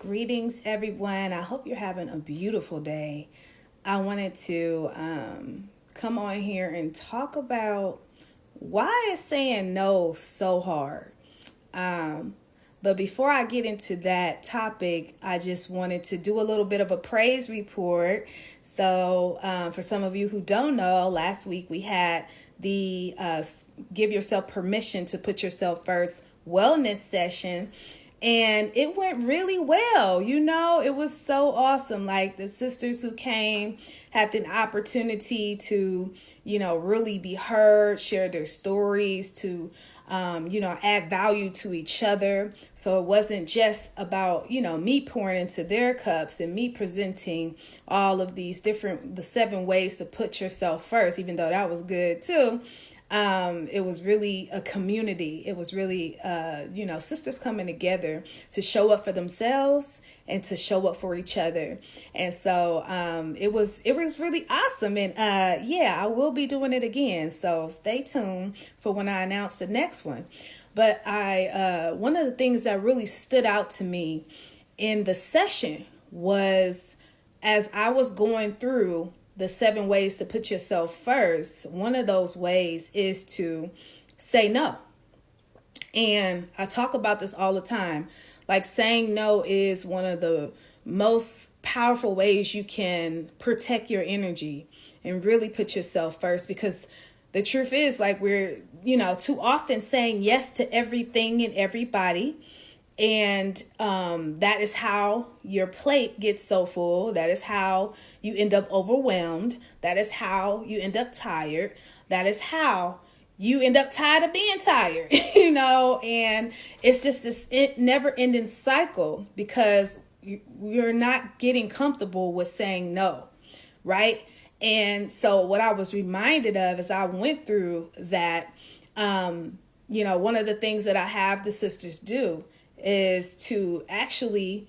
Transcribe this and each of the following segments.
Greetings, everyone. I hope you're having a beautiful day. I wanted to come on here and talk about why is saying no so hard. But before I get into that topic, I just wanted to do a little bit of a praise report. So, for some of you who don't know, last week we had the Give Yourself Permission to Put Yourself First wellness session. And it went really well. It was so awesome. Like the sisters who came had the opportunity to, really be heard, share their stories, to add value to each other. So it wasn't just about, me pouring into their cups and me presenting all of the 7 ways to put yourself first, even though that was good too. It was really a community. It was really, sisters coming together to show up for themselves and to show up for each other. And so it was really awesome. And I will be doing it again. So stay tuned for when I announce the next one. But one of the things that really stood out to me in the session was as I was going through the 7 ways to put yourself first, one of those ways is to say no. And I talk about this all the time. Like saying no is one of the most powerful ways you can protect your energy and really put yourself first, because the truth is, like, we're, too often saying yes to everything and everybody. And that is how your plate gets so full. That is how you end up overwhelmed. That is how you end up tired. That is how you end up tired of being tired, and it's just this never ending cycle because you're not getting comfortable with saying no, right? And so what I was reminded of as I went through that, one of the things that I have the sisters do is to actually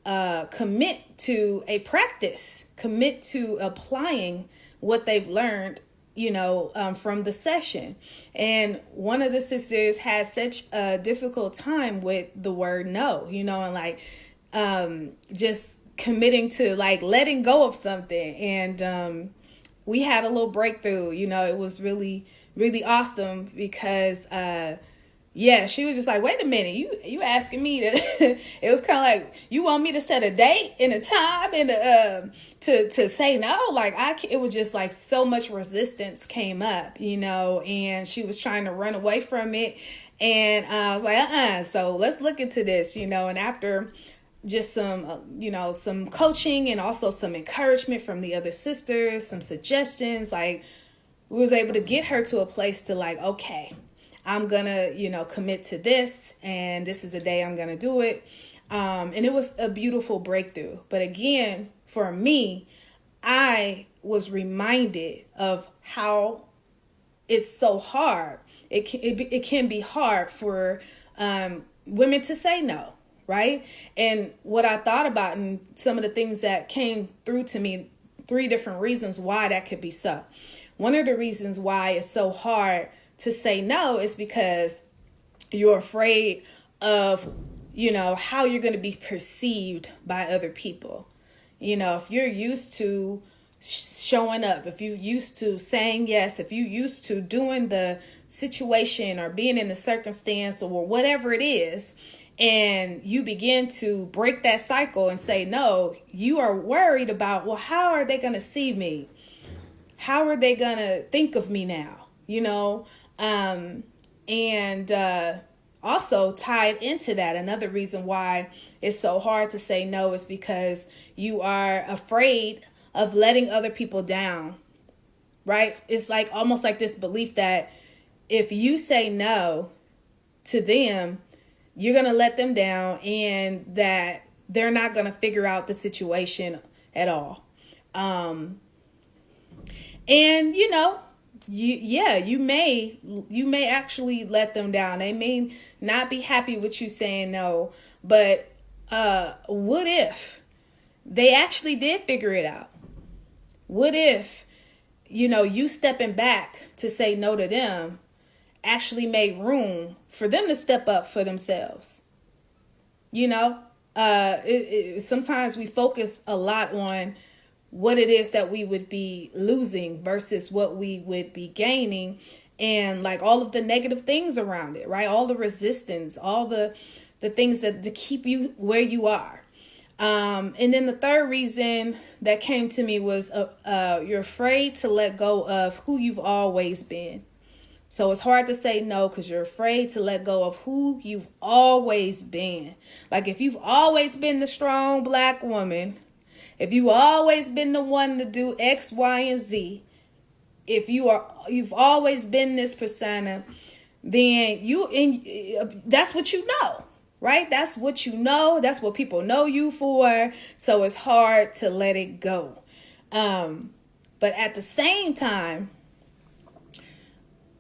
commit to a practice, commit to applying what they've learned, from the session. And one of the sisters had such a difficult time with the word no, and like just committing to like letting go of something. And we had a little breakthrough, it was really, really awesome because she was just like, wait a minute, you asking me to, it was kind of like, you want me to set a date and a time and to say no? Like it was just like so much resistance came up, and she was trying to run away from it. And I was like, so let's look into this, and after just some, some coaching and also some encouragement from the other sisters, some suggestions, like we was able to get her to a place to like, okay, I'm going to, commit to this, and this is the day I'm going to do it. And it was a beautiful breakthrough. But again, for me, I was reminded of how it's so hard. It can be hard for women to say no, right? And what I thought about and some of the things that came through to me, 3 different reasons why that could be so. One of the reasons why it's so hard to say no is because you're afraid of, how you're going to be perceived by other people. If you're used to showing up, if you're used to saying yes, if you're used to doing the situation or being in the circumstance or whatever it is, and you begin to break that cycle and say no, you are worried about, well, how are they going to see me? How are they going to think of me now? Also tied into that, another reason why it's so hard to say no is because you are afraid of letting other people down, right? It's like almost like this belief that if you say no to them, you're going to let them down and that they're not going to figure out the situation at all. You may actually let them down. They may not be happy with you saying no, but what if they actually did figure it out? What if, you stepping back to say no to them actually made room for them to step up for themselves? sometimes we focus a lot on what it is that we would be losing versus what we would be gaining, and like all of the negative things around it, right? All the resistance, all the things that to keep you where you are. And then the third reason that came to me was you're afraid to let go of who you've always been. So it's hard to say no because you're afraid to let go of who you've always been. Like if you've always been the strong Black woman, if you've always been the one to do X, Y, and Z, if you've always been this persona, then that's what you know, right? That's what you know. That's what people know you for. So it's hard to let it go. But at the same time,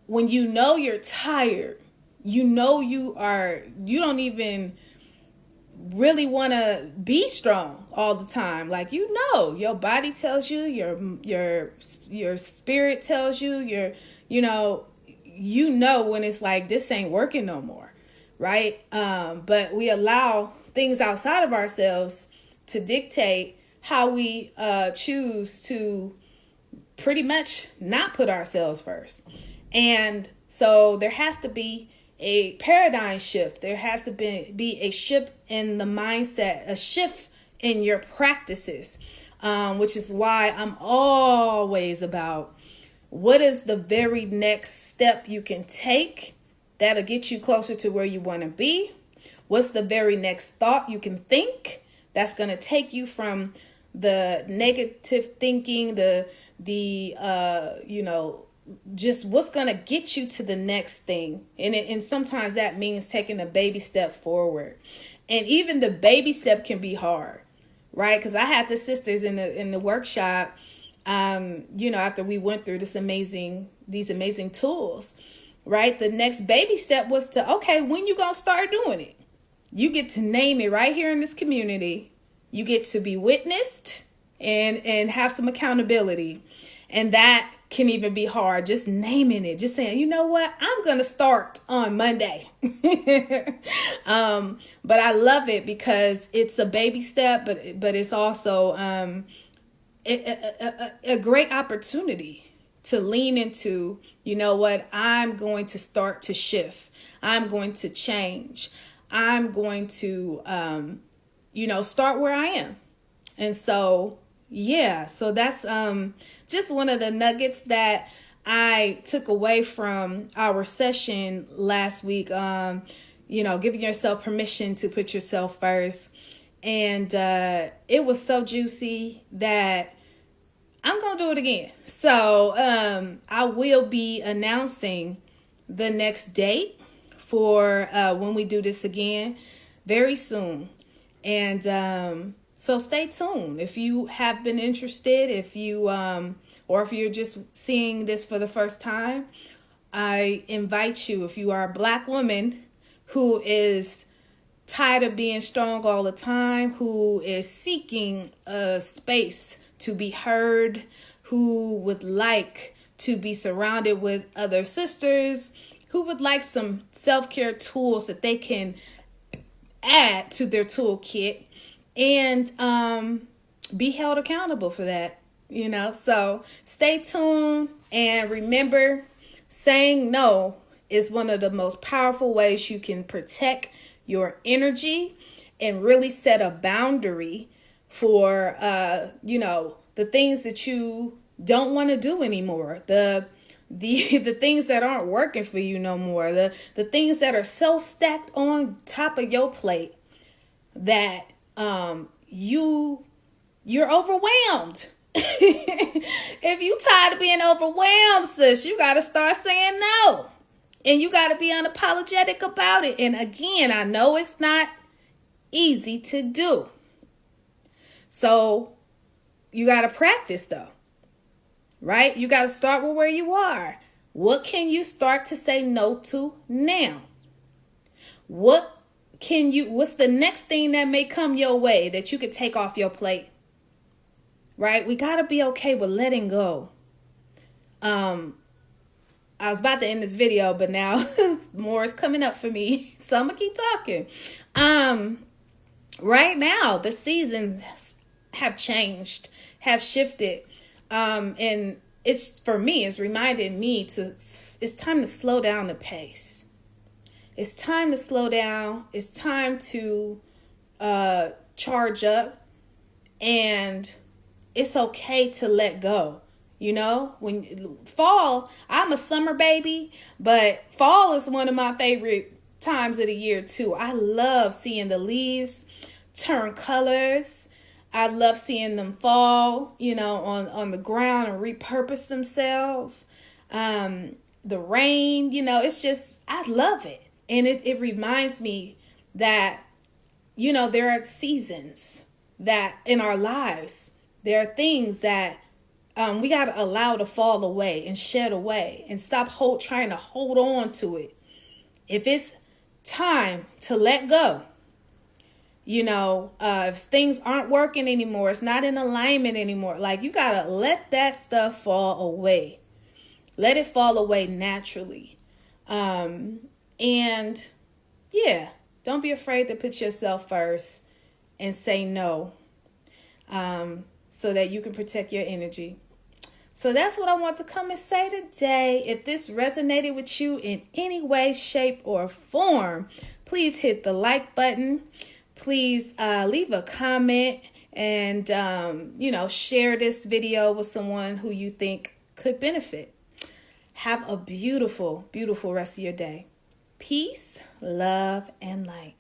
when you know you're tired, you know you don't even really want to be strong all the time. Like, you know, your body tells you, your spirit tells you, you know when it's like, this ain't working no more, right? But we allow things outside of ourselves to dictate how we choose to pretty much not put ourselves first. And so there has to be a paradigm shift. There has to be a shift in the mindset, a shift in your practices, which is why I'm always about what is the very next step you can take that'll get you closer to where you want to be. What's the very next thought you can think that's going to take you from the negative thinking, just what's going to get you to the next thing. And sometimes that means taking a baby step forward. And even the baby step can be hard, right? Because I had the sisters in the workshop, after we went through these amazing tools, right? The next baby step was okay, when you going to start doing it? You get to name it right here in this community. You get to be witnessed and have some accountability. And that can even be hard, just naming it, just saying, you know what, I'm going to start on Monday. But I love it because it's a baby step, but it's also a great opportunity to lean into, you know what, I'm going to start to shift. I'm going to change. I'm going to, start where I am. And so, yeah, so that's just one of the nuggets that I took away from our session last week. Giving yourself permission to put yourself first. And it was so juicy that I'm going to do it again. So I will be announcing the next date for when we do this again very soon. And so stay tuned. If you have been interested, if you're just seeing this for the first time, I invite you, if you are a Black woman who is tired of being strong all the time, who is seeking a space to be heard, who would like to be surrounded with other sisters, who would like some self-care tools that they can add to their toolkit, and be held accountable for that, so stay tuned. And remember, saying no is one of the most powerful ways you can protect your energy and really set a boundary for the things that you don't want to do anymore, the things that aren't working for you no more, the things that are so stacked on top of your plate that you're overwhelmed. If you tired of being overwhelmed, sis, you got to start saying no. And you got to be unapologetic about it. And again, I know it's not easy to do. So you got to practice though, right? You got to start with where you are. What can you start to say no to now? What's the next thing that may come your way that you could take off your plate? Right? We got to be okay with letting go. I was about to end this video, but now more is coming up for me. So I'm going to keep talking. right now the seasons have changed, have shifted, and it's for me, it's reminded me to, it's time to slow down the pace. It's time to slow down. It's time to charge up, and it's okay to let go. You know, when fall, I'm a summer baby, but fall is one of my favorite times of the year too. I love seeing the leaves turn colors. I love seeing them fall, on the ground and repurpose themselves. The rain, it's just, I love it. And it reminds me that, there are seasons that in our lives, there are things that we got to allow to fall away and shed away and stop trying to hold on to it. If it's time to let go, if things aren't working anymore, it's not in alignment anymore, like you got to let that stuff fall away. Let it fall away naturally. And yeah, don't be afraid to put yourself first and say no, so that you can protect your energy. So that's what I want to come and say today. If this resonated with you in any way, shape, or form, please hit the like button. Please leave a comment and, share this video with someone who you think could benefit. Have a beautiful, beautiful rest of your day. Peace, love, and light.